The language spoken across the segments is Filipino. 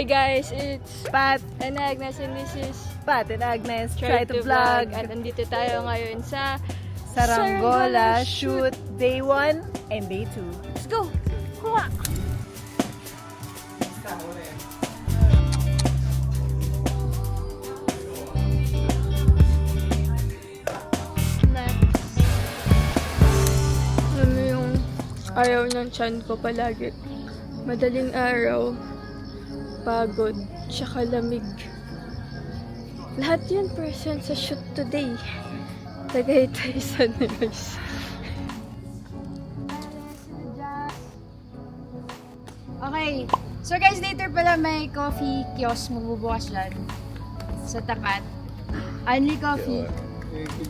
Hi guys, it's Pat and Agnes and this is Pat and Agnes try to vlog At andito tayo ngayon sa Saranggola shoot day 1 and day 2. Let's go! Kuha! Ano yung ayaw ng tiyan ko palagi? Madaling araw, pagod, tsaka lamig. Lahat yun present sa shoot today. Tagaytay Sunrise. Okay. So guys, later pala may coffee kiosk magbubukas dyan sa tapat. Only coffee.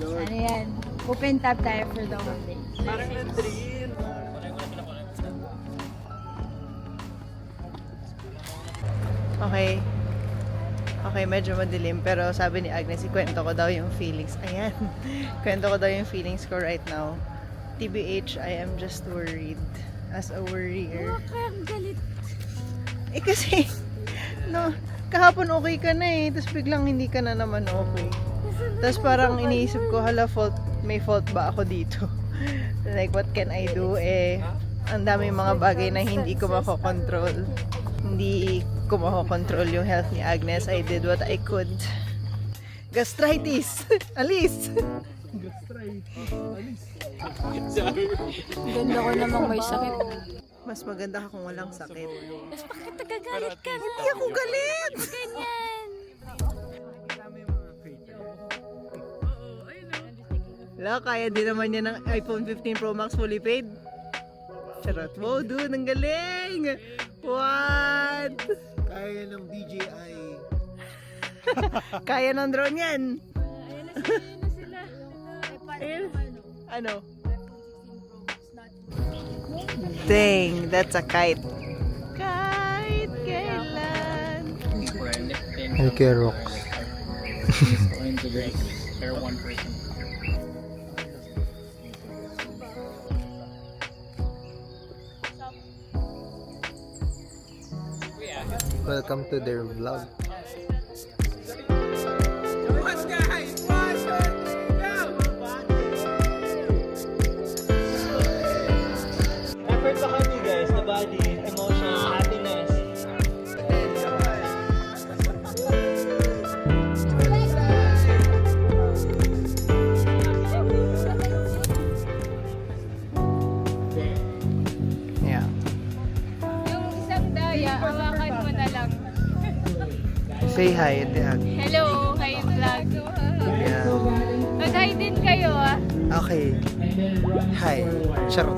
Ano yan? Open tab tayo for the whole day. Parang na-dream. Okay. Okay, medyo madilim pero sabi ni Agnes, ikwento ko daw yung feelings. Ayan. Kwento ko daw yung feelings ko right now. TBH, I am just worried. As a worrier. Ang galit. Eh kasi, no, kahapon okay ka na eh. Tapos biglang hindi ka na naman okay. Tapos parang iniisip ko, hala, may fault ba ako dito? Like, what can I do? Eh, ang dami mga bagay na hindi ko makokontrol. Hindi ko makokontrol yung health ni Agnes. I did what I could. Gastritis! Alis! Ganda ko namang may sakit. Mas maganda ka kung walang sakit. Mas bakit nagagalit ka? Hindi ako galit! Ganyan! Wala, kaya din naman niya ng iPhone 15 Pro Max fully paid. Charot. Wow, dude, ang galing! What? Kaya ng DJI. Kaya ng drone yan. Ayun na sila. Ayun. Ano? Dang, that's a kite. Kite, kailan? Okay, rocks. Welcome to their vlog. Effort pa kami guys, the body, emotion, happiness. Yeah. Yung isang daya, hawakan mo na lang. Say hi, Ate Ag. Hello, hi vlog. Yeah. Mag-hi din kayo ah. Okay. Hi. Charot.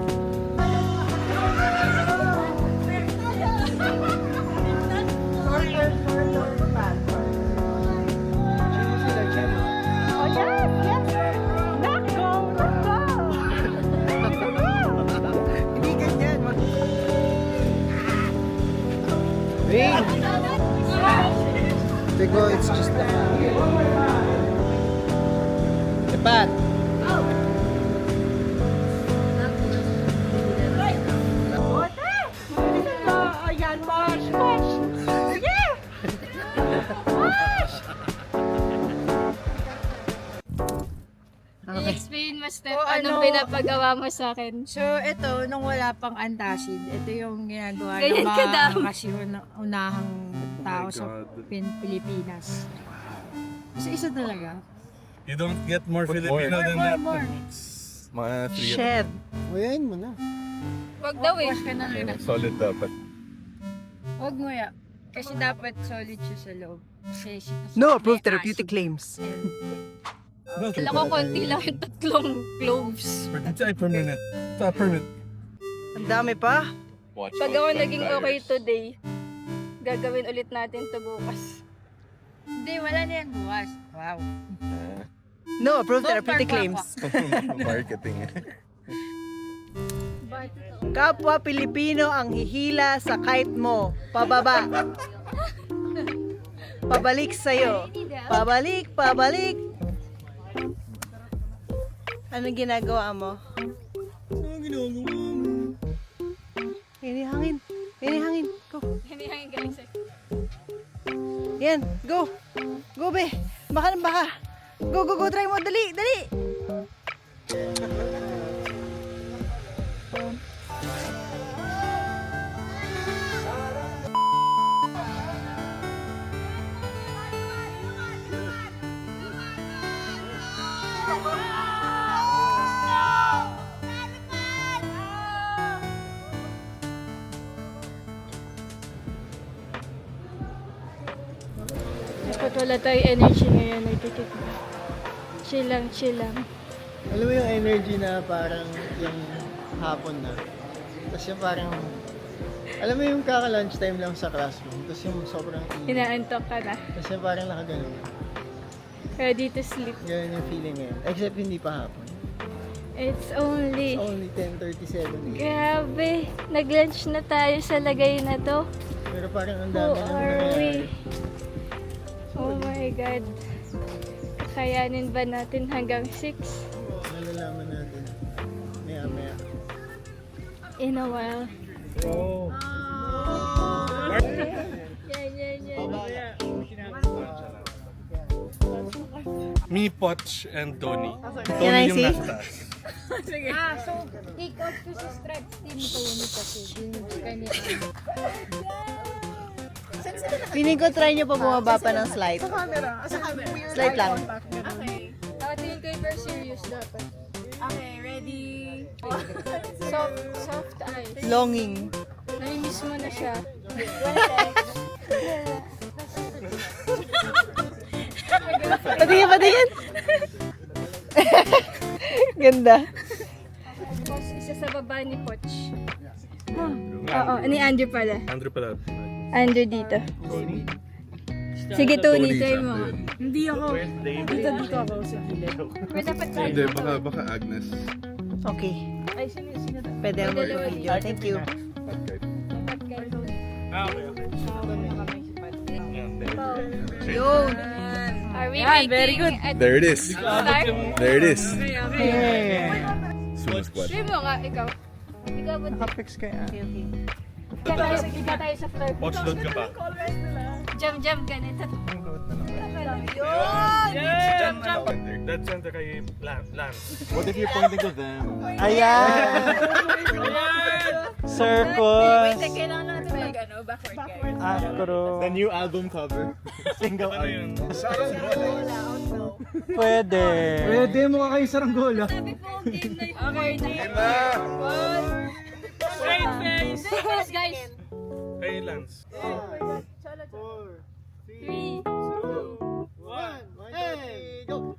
Hindi ganyan. Wait. Tigo, it's just the Cepat. Ayan, Marsh! Marsh! Yeah! I-explain mo, Steph, Oh, anong ano? pinapagawa mo sa akin? So, ito, nung wala pang antacid, ito yung ginagawa Ganyan ng ka daw. mga kasi unahang tao sa Pilipinas. So, isa talaga. You don't get more Filipino than that. Mga 3 Shit. Uyain mo na. Wag daw eh. Wash ka na rin. solid dapat. Huwag mo ya. Kasi dapat solid siya sa loob. Kasi No, proof may therapeutic acid. claims. Alam ko, konti lang yung tatlong cloves. Per minute. Per minute. Ang dami pa. Watch Pag ako naging okay today, gagawin ulit natin to bukas. Hindi, wala na yan bukas. Wow. No, proof Both therapeutic are claims. Marketing. Kapwa Pilipino ang hihila sa kite mo. Pababa. Pabalik sa'yo. Pabalik, pabalik. Anong ginagawa mo? Anong ginagawa mo? Hangin. Hangin. Go. Hindi hangin galing sa'yo. Yan, go. Go, be. Baka. Go. Try mo. Dali. Dapat wala tayong energy ngayon. Nagtitit na. Chill lang. Alam mo yung energy na parang yung hapon na. Tapos yung parang, alam mo yung kaka-lunch time lang sa classroom. Tapos yung sobrang Inaantok ka na. Tapos yung parang nakaganon. Ready to sleep. Ganun yung feeling ngayon. Except hindi pa hapon. It's only... Only 10:37 Grabe. Nag-lunch na tayo sa lagay na to. Pero parang ang Who dami na are we? nangyayari. Oh my God. Kakayanin ba natin hanggang 6? Malalaman natin. Maya. In a while. Oh. Yan. Me, Poch, and Tony. Can I Tony yung see? nasa taas. So, take out ko si Stripes Team Tony kasi. Kanina. Feeling ko try nyo pa bumaba pa ng slide. Slide lang. Tingin ko yung serious dapat. Okay, ready? Soft eyes. Longing. Nami-miss mo na siya. Patingin. Ganda. Tapos isa sa baba ni Poch. Oo, ni Andrew pala. Andrew pala. Andrew dito. Sige, Tony, try mo. Hindi ako. Dito ako. Pero dapat tayo. Hindi, baka Agnes. Okay. Ay, sino? Pwede ang mag-video. Thank you. Dapat kayo. Yun. Are we waiting? Very good. There it is. Start? There it is. Okay. Sumas squad. Try mo nga, ikaw. Ikaw ba? Nakapix kaya. Ika tayo sa floor. Poch, load ka pa. Jump, ganito. Dead center kay Lance. What if you're pointing to them? Ayan! Circles! Kailangan natin backward guys. Acro. The new album cover. Single Ano yun? Pwede. Pwede mo ka kayo saranggola. Okay, straight face. Straight face, guys. Kay Lance. 3, 2, 1, hey, go!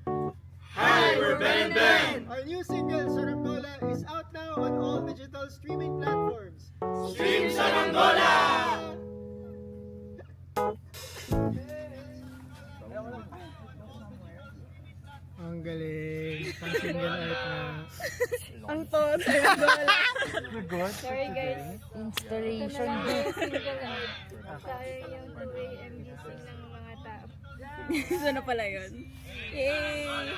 Hi, we're Ben Ben! Our new single, Saranggola, is out now on all digital streaming platforms. Stream Saranggola! Ang galing. Ang single art na. Ang to, sorry guys. Installation. Sayang yung 2 AM gising ng mga tao. So na pala yun. Yay!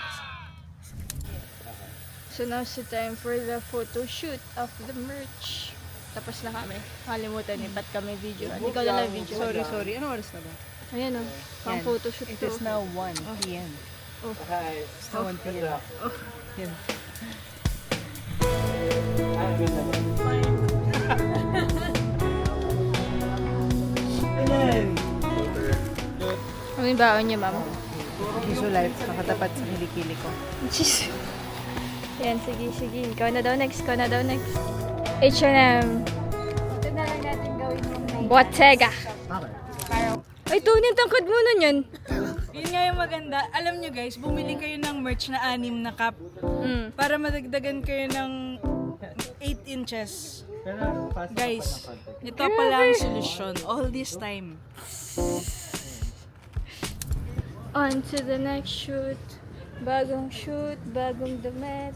So now's the time for the photo shoot of the merch. Tapos na kami. Kalimutan eh, ba't kami video? Ikaw na lang video. Sorry. Ano oras na ba? Ayan o, pang photo shoot It to. is now 1 p.m. Oh. It's now 1 p.m. Yan. Ano yung baon niya, ma'am? Kiso life, nakatapat sa kilikili ko. Jeez. Yan, sige. Ikaw na daw next. H&M. Ito na lang natin gawin yung night. Bottega. Parang, Ay, Tony, tangkad mo nun yan. Yun nga yung maganda. Alam nyo guys, bumili kayo ng merch na 6 na cup para madagdagan kayo ng 8 inches. Guys, ito pala ang solusyon all this time. On to the next shoot. Bagong damit.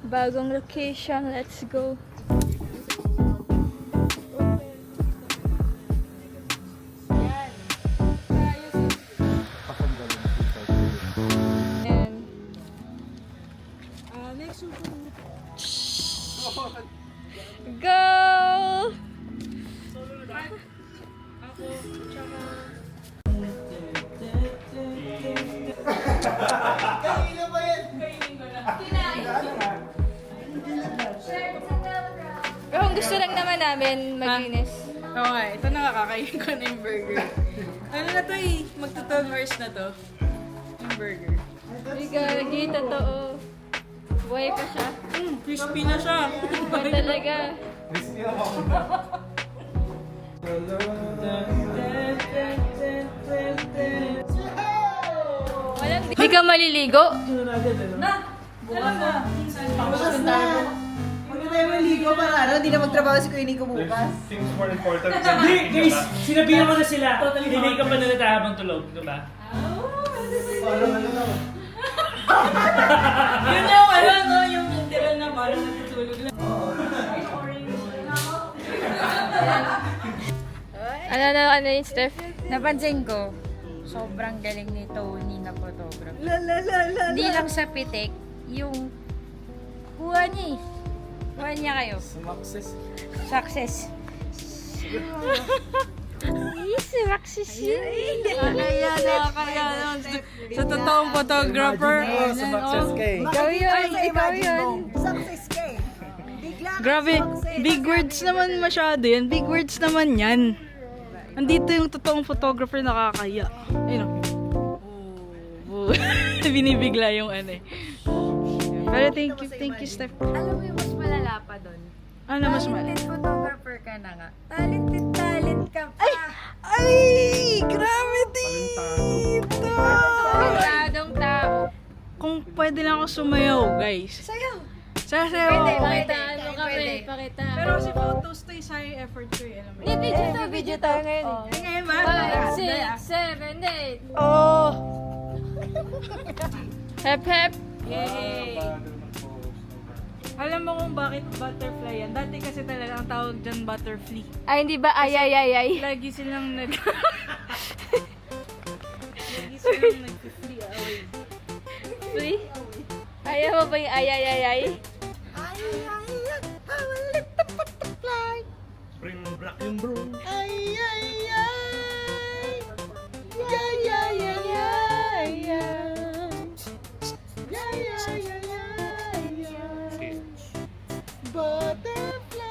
Bagong location. Let's go. And Next go! Kanina ba yan? Pero kung gusto lang naman namin maglinis. Oo nga, ito nakakakain ko na yung burger. Ano na to eh, magto 12 hours na to. Yung burger. Hindi ka, hindi totoo. Buhay pa siya. Crispy na siya. Ba talaga? Hindi ka maliligo? Huwag na tayo maligo para ano, hindi na magtrabaho si Kuya Nico bukas. Things more important Hindi, guys, sinabihan ko na sila. Hinay ka pa nila tayo habang tulog, di ba? Yun yung ano, no? Yung literal na parang natutulog lang. Ano yung Steph? Napansin ko, sobrang galing ni Tony na photographer. Hindi lang sa pitik, yung kuha niya eh. Kuha niya kayo. Success. Success yun. Nakakaya naman. Sa totoong photographer. Ikaw yun, ikaw yun. Grabe, big words naman masyado yan. Big words naman yan. Andito yung totoong photographer nakakaya. Ayun o. Binibigla yung ano eh. Pero thank you Steph. Alam mo yung mas malala pa doon? Ano mas Talented photographer ka na nga. Talent ka pa. Ay! Grabe dito! Masyadong tao. Kung pwede lang ako sumayaw, guys. Sayaw. Sasayaw Pwede, ako. pwede. Ano kami, pakita. Pero kasi photos to, sayang effort ko eh. Alam mo Hindi, yun. video tayo ngayon. Ay, ngayon ba? 5, 6, 7, 8. Oh! Hep, hep. Yay! Alam mo kung bakit butterfly yan? Dati kasi talaga ang tawag dyan butterfly. Ay, hindi ba? Ay, ay, ay, ay. Lagi silang nag... Lagi silang nag-flee away. Free? Ayaw mo ba yung ay, ay, ay, ay? Spring black yung bro. Ay, ay, ay. Ay, ay, ay, ay, ay. Ay, ay, ay, ay. Butterfly.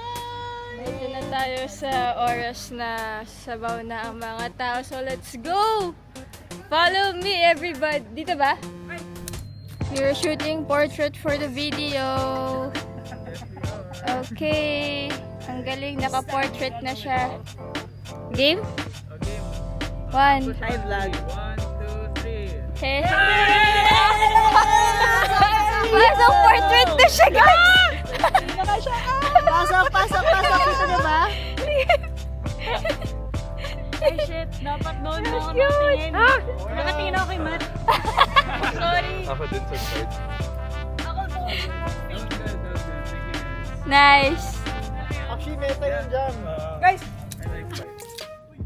Medyo na tayo sa oras na sabaw na ang mga tao. So, let's go! Follow me, everybody. Dito ba? You're shooting portrait for the video. Okay. Ang galing, naka-portrait na siya. Game? One. Hi, vlog. Hey. Pasok portrait na siya, guys! Pasok, pasok, pasok. Ito na ba? Ay shit, dapat doon mo ako Cute! natingin. Ah! Nakatingin ako kay Matt. Sorry. Ako din sa start. Nice. Actually, meta yun dyan. Guys,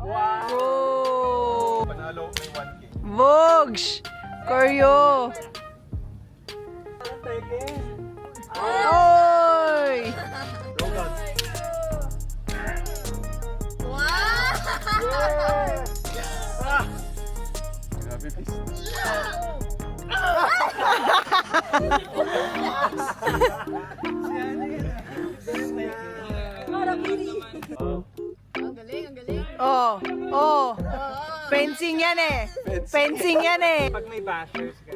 Wow! Panalo may 1K. Vogs! Koryo! Oy! Grabe, please. Oh, oh. Fencing yan eh. Fencing yan eh. Pag may bashers ka.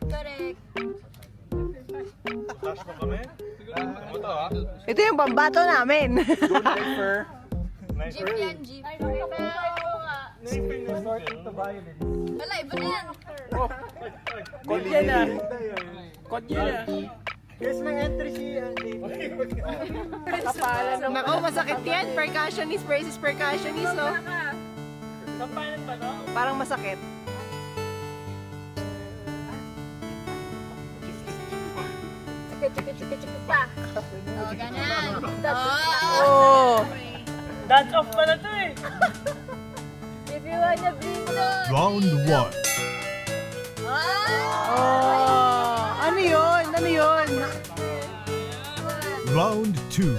Correct. Flash mo kami? Ano to ha? Ito yung pambato namin. Don't differ. Nice Jeep yan, jeep. Wala, iba na yan. Kod yan ah. Kod yun ah. Here's my entry si Andy. Nako, masakit yan. Percussionist versus percussionist, no? Kampanan pa no? Parang masakit. Chika pa. Oh, ganyan. Oh. Dance off pala to eh. If you wanna bring the... Round 1. Oh. Ano yun? Ano yun? Round 2.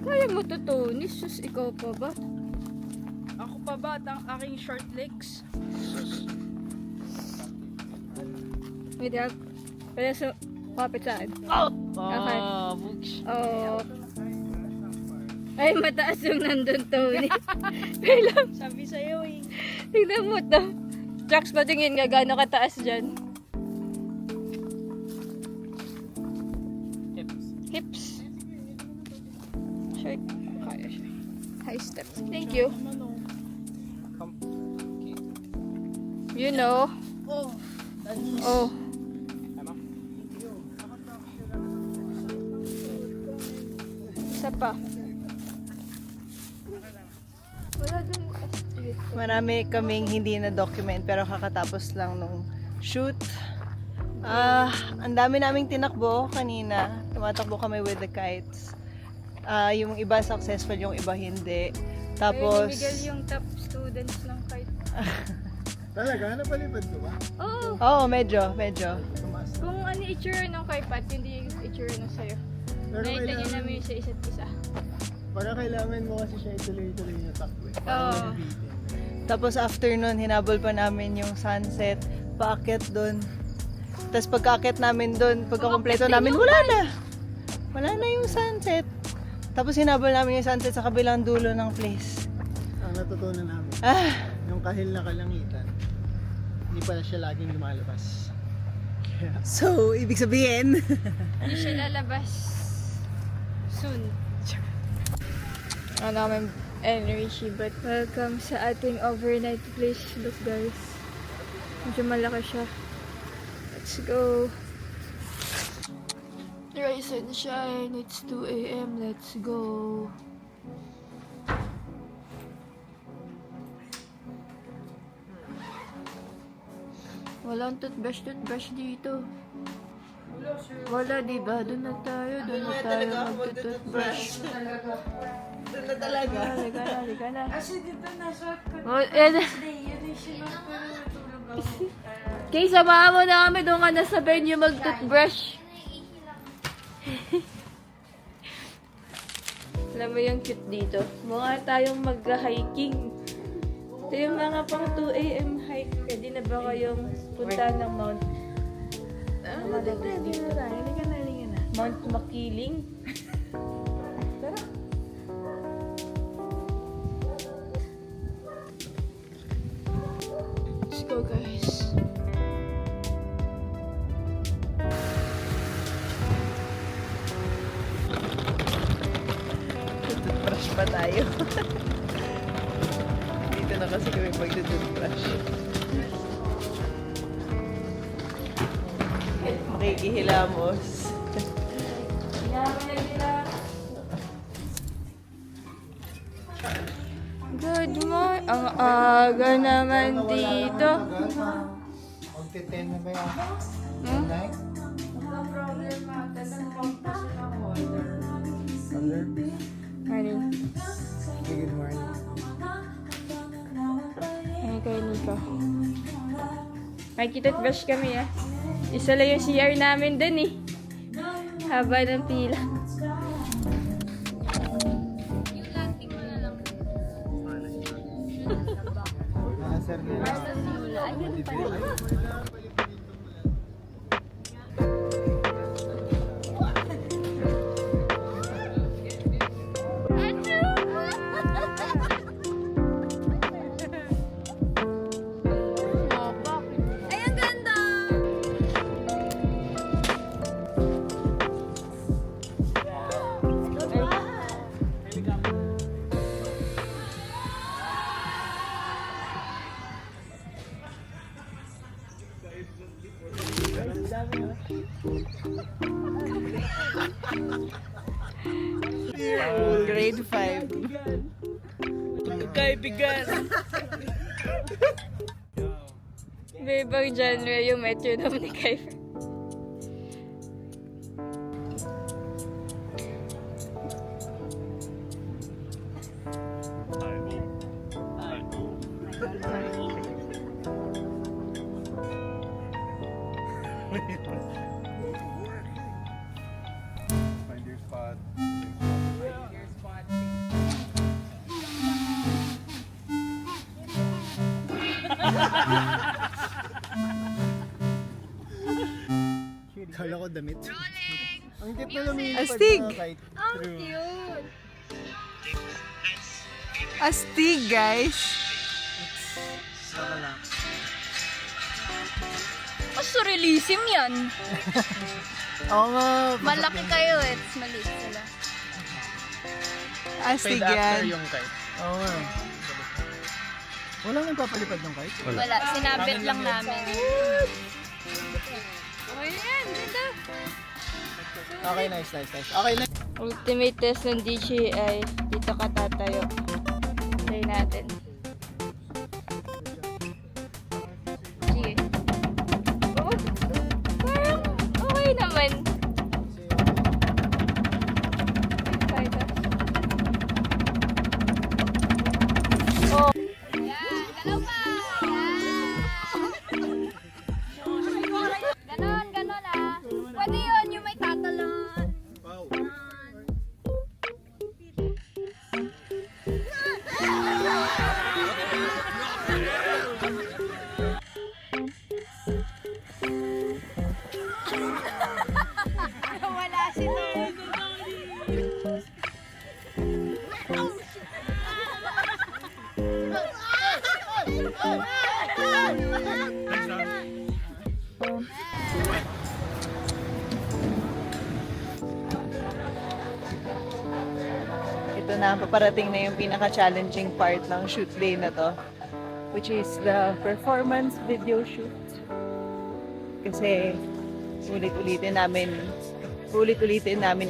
Kaya mo to, Tony. Sus, ikaw pa ba? Ako pa ba at ang aking short legs? Wait, Rob. Pwede sa... Kapit saan? Oh! Okay. Oh. Ay, mataas yung nandun, Tony. Wait lang. Sabi sa'yo eh. Tignan mo to. Jax, patingin nga gano'ng kataas dyan. Hips. Short. Kaya siya. High steps. Thank you. You know. Oh. Isa pa. Wala dun. Marami kaming hindi na document pero kakatapos lang nung shoot. Ang dami naming tinakbo kanina. Tumatakbo kami with the kites. Yung iba successful, yung iba hindi. Tapos, Miguel yung top students ng kite. Talaga? Napalipad ko ba? Oo. oo, medyo. Kung ano itsura ng kay Pat, hindi yung itsura ng sa'yo. Pero Nakita niyo kailangan, namin sa isa't isa. para kailangan mo kasi siya ituloy-tuloy na takbo. Oo. Tapos after nun, hinabol pa namin yung sunset. Paakyat dun. Tapos pagkaakyat namin dun, pagkakompleto namin, wala na. Wala na yung sunset. Tapos hinabol namin yung sunset sa kabilang dulo ng place. Ang natutunan namin, yung kahil na kalangitan, hindi pala siya laging lumalabas. So, ibig sabihin, Hindi siya lalabas soon. Ano namin energy, but welcome sa ating overnight place. Look guys, medyo malaki siya. Let's go. Rise and shine, it's 2 a.m. Let's go. Walang toothbrush dito. Wala, diba? Doon na tayo mag-toothbrush. doon na talaga. Halika na. Kasi dito na shortcut. Oh, yan. Yun yung sinot ko na natulog ako. Kay, samahan mo na kami. Doon ka na sa venue mag-toothbrush. Alam mo yung cute dito? Mukha tayong mag-hiking. Ito yung mga pang 2 a.m. hike. Pwede na ba kayong punta ng Mount? Halika na. Mount Makiling. Tara. Let's go, guys. Toothbrush pa tayo. Dito na kasi kami mag-toothbrush. Makikihilamos. Good morning. Ang aga naman dito. Magte-10 na ba yan? Hmm? Night? Morning. Good morning. Ay, kayo Nico. Makikita-brush kami Isa lang yung CR namin dun Haba ng pila. Sir, Ay, ang ganda! Grade 5. Kaibigan! Ibang genre yung metronome ni Kyfer. Find your spot. damit. Ang tip na lumilipad Astig! na kahit through. Astig, guys! Surrealism yan. Oo nga. Malaki kayo eh. Maliit sila. Astig yan. Oo nga. Walang nagpapalipad ng kahit? Wala. Sinabit lang namin. Okay yan. Ganda. Okay, nice. Okay, nice. Ultimate test ng DJI. Dito ka tatayo. Try natin. Sige. Oh, parang okay naman. Oh. Yan, galaw pa. Yan. Ganon ah. Pwede yun, yung may tatalon. Wala sila. Ito na, paparating na yung pinaka-challenging part ng shoot day na to. Which is the performance video shoot. Kasi ulit-ulitin namin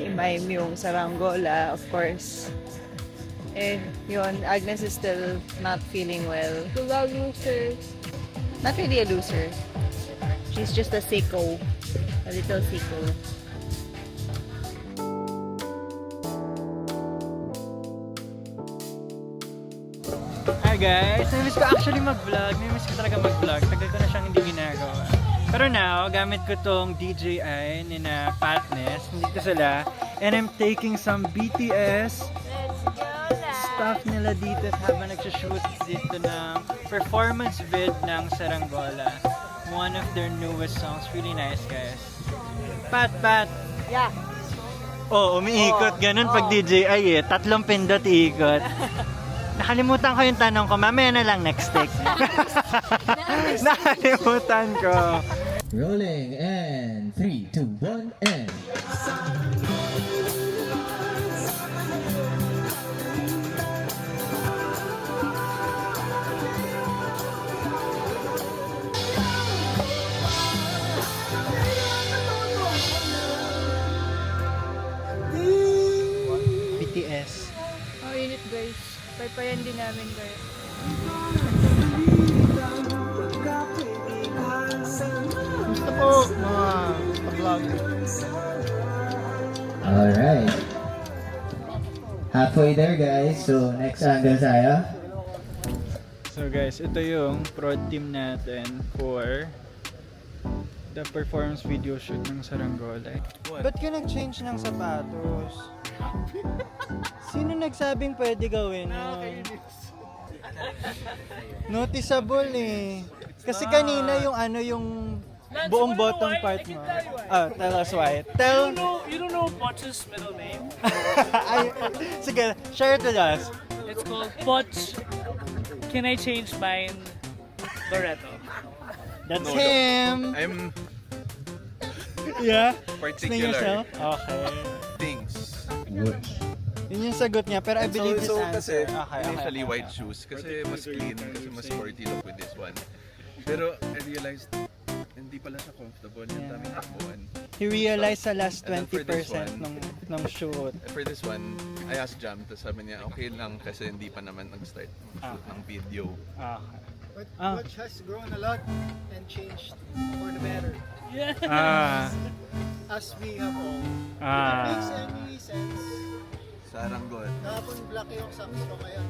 i-mime yung saranggola, of course. Eh, yun, Agnes is still not feeling well. Tulog loser. Not really a loser. She's just a sicko. A little sicko. Hi guys! Namiss ko actually mag-vlog. Namiss ko talaga mag-vlog. Tagal ko na siyang hindi ginagawa. Pero now, gamit ko tong DJI ni na Patness. Nandito sila. And I'm taking some BTS stuff nila dito habang nagsashoot dito ng performance vid ng Saranggola. One of their newest songs. Really nice guys. Pat! Yeah. Oh, umiikot. Ganun pag DJI eh. 3 pindot ikot. Nakalimutan ko yung tanong ko. Mamaya na lang next take. Nakalimutan ko. Rolling and 3, 2, 1 and BTS. Oh, init guys. Paypayan din namin guys. Gusto po mga vlog. alright. Halfway there guys, so next angle tayo. So guys, ito yung prod team natin for the performance video shoot ng Saranggola. Ba't ka nag-change ng sapatos? Sino nagsabing pwede gawin yun? Noticeable eh. Kasi kanina yung ano yung buong bottom part mo. Tell us why. You don't know Potch's middle name? Ay, sige, share it with us. It's called Potch. Can I change mine? Loretto. That's him. I'm Yeah? Explain particular yourself. Okay. things. Yun yung sagot niya, pero I believe his So answer. kasi Okay. initially white shoes kasi mas clean, kasi mas sporty look with this one. Pero I realized hindi pala siya comfortable, yung daming takbuhan. He realized sa last And then for this 20% one, ng shoot. For this one, I asked Jam, tapos sabi niya okay lang kasi hindi pa naman nag-start shoot ng video. Okay. But Ah. Watch has grown a lot and changed for the better. Ah. As we have all. If it Ah. makes any sense, Saranggola. kahapon black yung socks ko ngayon.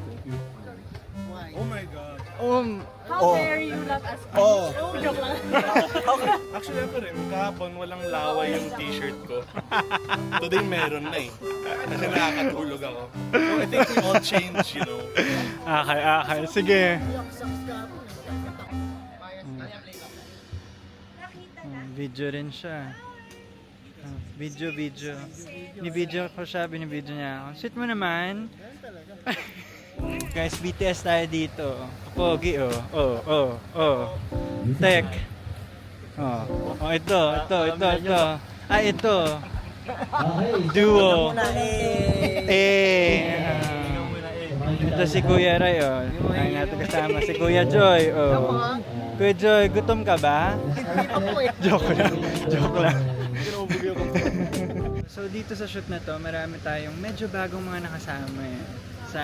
Why? Oh my God. How dare you not ask me? Oh. Joke lang. Actually ako rin, kahapon walang laway yung t-shirt ko. Today meron na eh. Kasi nakakatulog ako. So I think we all change, you know. Okay. Sige. Black socks kahapon. Video rin siya. Video. Binibidyo ko siya, binibidyo niya ako. Sweet mo naman. Guys, BTS tayo dito. Pogi, oh. Tek. Oh, ito. Ah, ito. Duo. Ito si Kuya Ray, oh. Ay natin kasama si Kuya Joy, oh. Kuya Joy, gutom ka ba? Joke lang. So dito sa shoot na to, marami tayong medyo bagong mga nakasama sa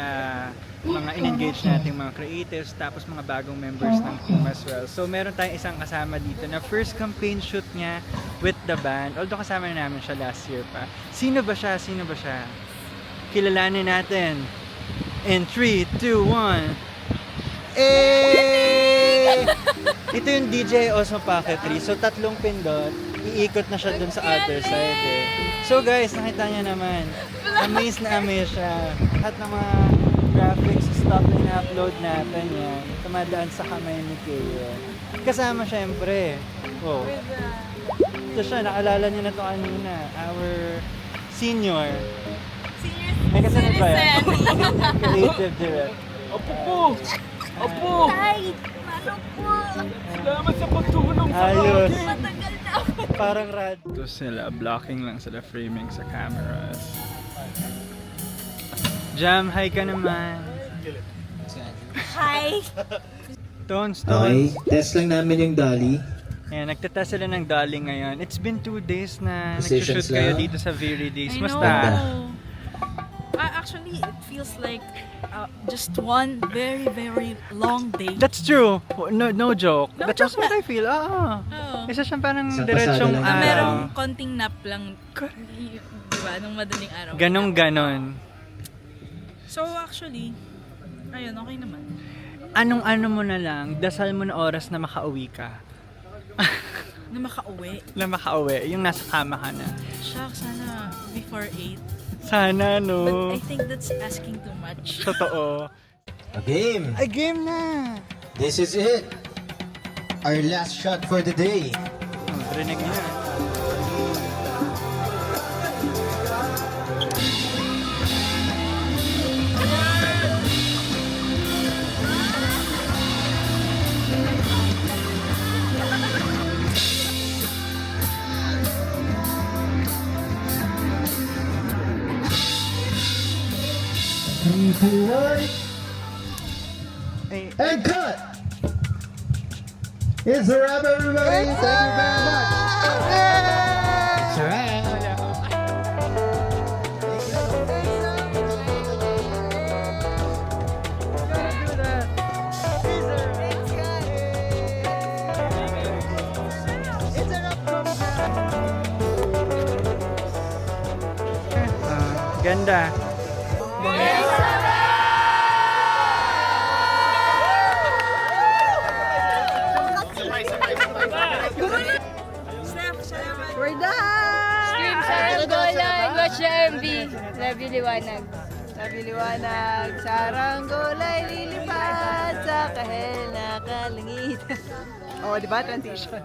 mga in-engage nating mga creatives, tapos mga bagong members ng team as well. So meron tayong isang kasama dito na first campaign shoot niya with the band. Although kasama na namin siya last year pa. Sino ba siya? Kilalanin natin. In 3, 2, 1. Ito yung DJ Osmo Packetry. So, 3 pindot. Iikot na siya dun sa other side eh. So guys, nakita niya naman. Amazed na amaze siya. Lahat ng mga graphics, stuff na na-upload natin yan. Tumadaan sa kamay ni Keo. Kasama syempre. Oh. Ito siya, naalala niya na to kanina. Our senior. May kasama ba yan? Creative direct. Opo! Ay! Paano po? Salamat sa pagtulong sa Ayos. akin. Matagal na ako. Parang rad. Ito sila, blocking lang sila framing sa cameras. Jam, hi ka naman. Hi! Tones. Okay, test lang namin yung dolly. Ayan, nagtatest sila ng dolly ngayon. It's been 2 days na Positions nagsushoot kayo lang. dito sa Very Days. I know. Basta, Actually, it feels like just one very, very long day. that's true. No joke. No That's joke what na. I feel. Oo. Oo. Isa siyang parang Isang diretsong pasada lang. araw. Merong konting nap lang, diba, nung madaling araw. Ganon. So actually, ayun, okay naman. Anong-ano mo na lang, dasal mo na oras na makauwi ka. Na makauwi. Na makauwi, yung nasa kama ka na. Shucks, sana before 8. Sana, But no? I think that's asking too much. Totoo. A game. Ay, game na! This is it. Our last shot for the day. Rinig na. Three, two, one, Ay, and cut. It's a wrap, everybody. Thank you very much. It's a wrap. Ganda. We're done! Stream Saranggola and watch the MV. Love you, Liwanag. Sabi liwanag, saranggolay lilipad sa kahel na kalangitan. Oh, di ba? Transition.